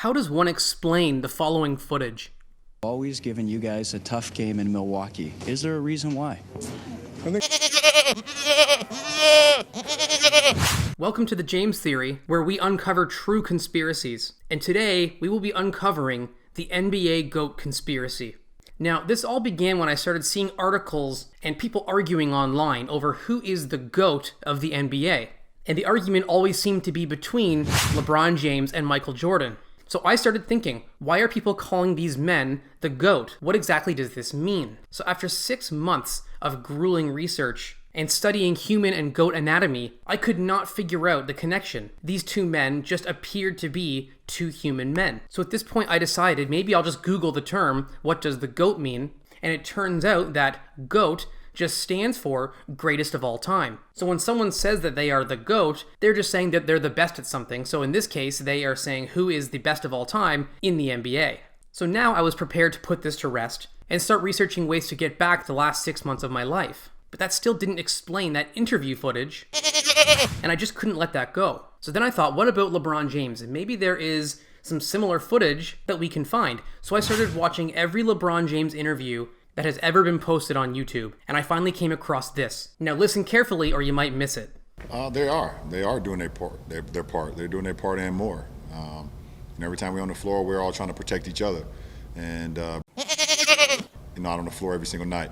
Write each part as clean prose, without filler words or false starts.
How does one explain the following footage? Always giving you guys a tough game in Milwaukee. Is there a reason why? Welcome to the James Theory, where we uncover true conspiracies. And today, we will be uncovering the NBA GOAT conspiracy. Now, this all began when I started seeing articles and people arguing online over who is the GOAT of the NBA. And the argument always seemed to be between LeBron James and Michael Jordan. So I started thinking, why are people calling these men the GOAT? What exactly does this mean? So after 6 months of grueling research and studying human and goat anatomy, I could not figure out the connection. These two men just appeared to be two human men. So at this point I decided maybe I'll just Google the term, what does the GOAT mean? And it turns out that GOAT just stands for greatest of all time. So when someone says that they are the GOAT, they're just saying that they're the best at something. So in this case, they are saying who is the best of all time in the NBA. So now I was prepared to put this to rest and start researching ways to get back the last 6 months of my life. But that still didn't explain that interview footage, and I just couldn't let that go. So then I thought, what about LeBron James? And maybe there is some similar footage that we can find. So I started watching every LeBron James interview that has ever been posted on YouTube, and I finally came across this. Now listen carefully or you might miss it. They are doing their part. They're doing their part and more. And every time we're on the floor, we're all trying to protect each other. And not on the floor every single night.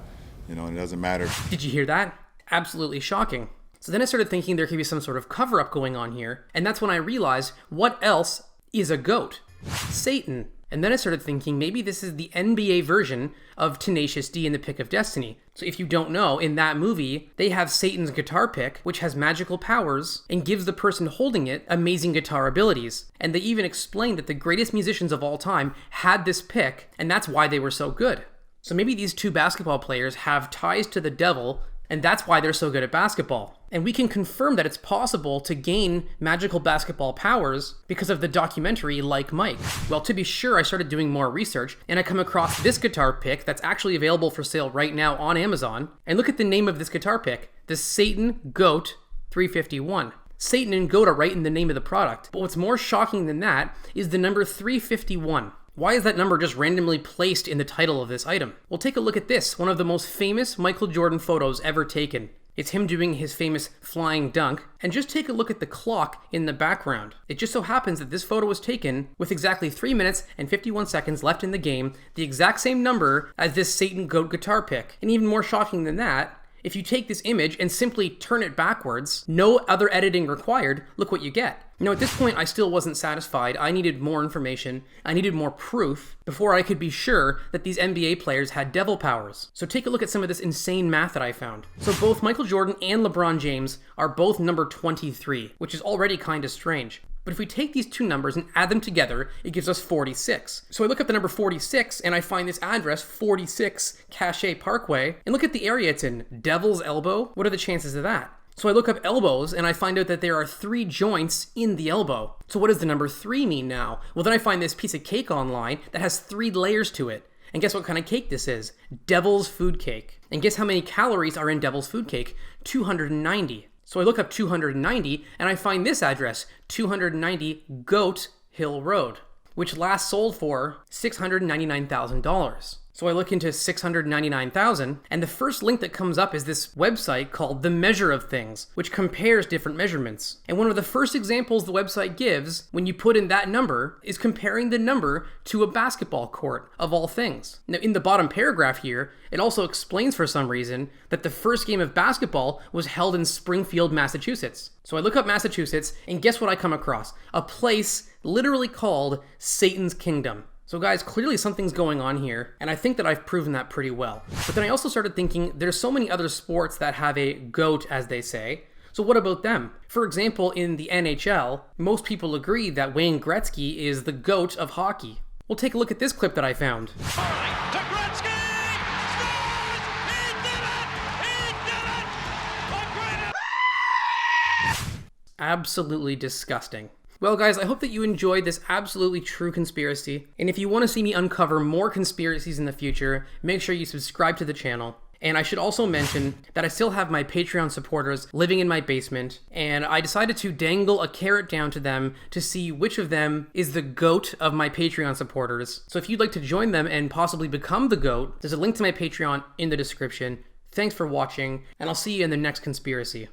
And it doesn't matter. Did you hear that? Absolutely shocking. So then I started thinking there could be some sort of cover-up going on here, and that's when I realized what else is a GOAT? Satan. And then I started thinking maybe this is the NBA version of Tenacious D in the Pick of Destiny. So if you don't know, in that movie, they have Satan's guitar pick, which has magical powers and gives the person holding it amazing guitar abilities. And they even explained that the greatest musicians of all time had this pick, and that's why they were so good. So maybe these two basketball players have ties to the devil, and that's why they're so good at basketball. And we can confirm that it's possible to gain magical basketball powers because of the documentary Like Mike. Well, to be sure, I started doing more research, and I come across this guitar pick that's actually available for sale right now on Amazon. And look at the name of this guitar pick, the Satan GOAT 351. Satan and GOAT are right in the name of the product. But what's more shocking than that is the number 351. Why is that number just randomly placed in the title of this item? Well, take a look at this, one of the most famous Michael Jordan photos ever taken. It's him doing his famous flying dunk, and just take a look at the clock in the background. It just so happens that this photo was taken with exactly 3 minutes and 51 seconds left in the game, the exact same number as this Satan GOAT guitar pick. And even more shocking than that, if you take this image and simply turn it backwards, no other editing required, look what you get. At this point, I still wasn't satisfied. I needed more information. I needed more proof before I could be sure that these NBA players had devil powers. So take a look at some of this insane math that I found. So both Michael Jordan and LeBron James are both number 23, which is already kind of strange. But if we take these two numbers and add them together, it gives us 46. So I look up the number 46 and I find this address, 46 Cache Parkway, and look at the area it's in, Devil's Elbow. What are the chances of that? So I look up elbows and I find out that there are 3 joints in the elbow. So what does the number 3 mean now? Well, then I find this piece of cake online that has 3 layers to it. And guess what kind of cake this is? Devil's Food Cake. And guess how many calories are in Devil's Food Cake? 290. So I look up 290 and I find this address, 290 Goat Hill Road, which last sold for $699,000. So I look into $699,000, and the first link that comes up is this website called The Measure of Things, which compares different measurements. And one of the first examples the website gives, when you put in that number, is comparing the number to a basketball court, of all things. Now, in the bottom paragraph here, it also explains for some reason that the first game of basketball was held in Springfield, Massachusetts. So I look up Massachusetts, and guess what I come across? A place literally called Satan's Kingdom. So guys, clearly something's going on here, and I think that I've proven that pretty well. But then I also started thinking there's so many other sports that have a GOAT, as they say. So what about them? For example, in the NHL, most people agree that Wayne Gretzky is the GOAT of hockey. Well, take a look at this clip that I found. All right, to Gretzky! Scores! He did it! Absolutely disgusting. Well guys, I hope that you enjoyed this absolutely true conspiracy, and if you want to see me uncover more conspiracies in the future, make sure you subscribe to the channel. And I should also mention that I still have my Patreon supporters living in my basement, and I decided to dangle a carrot down to them to see which of them is the GOAT of my Patreon supporters. So if you'd like to join them and possibly become the GOAT, there's a link to my Patreon in the description. Thanks for watching, and I'll see you in the next conspiracy.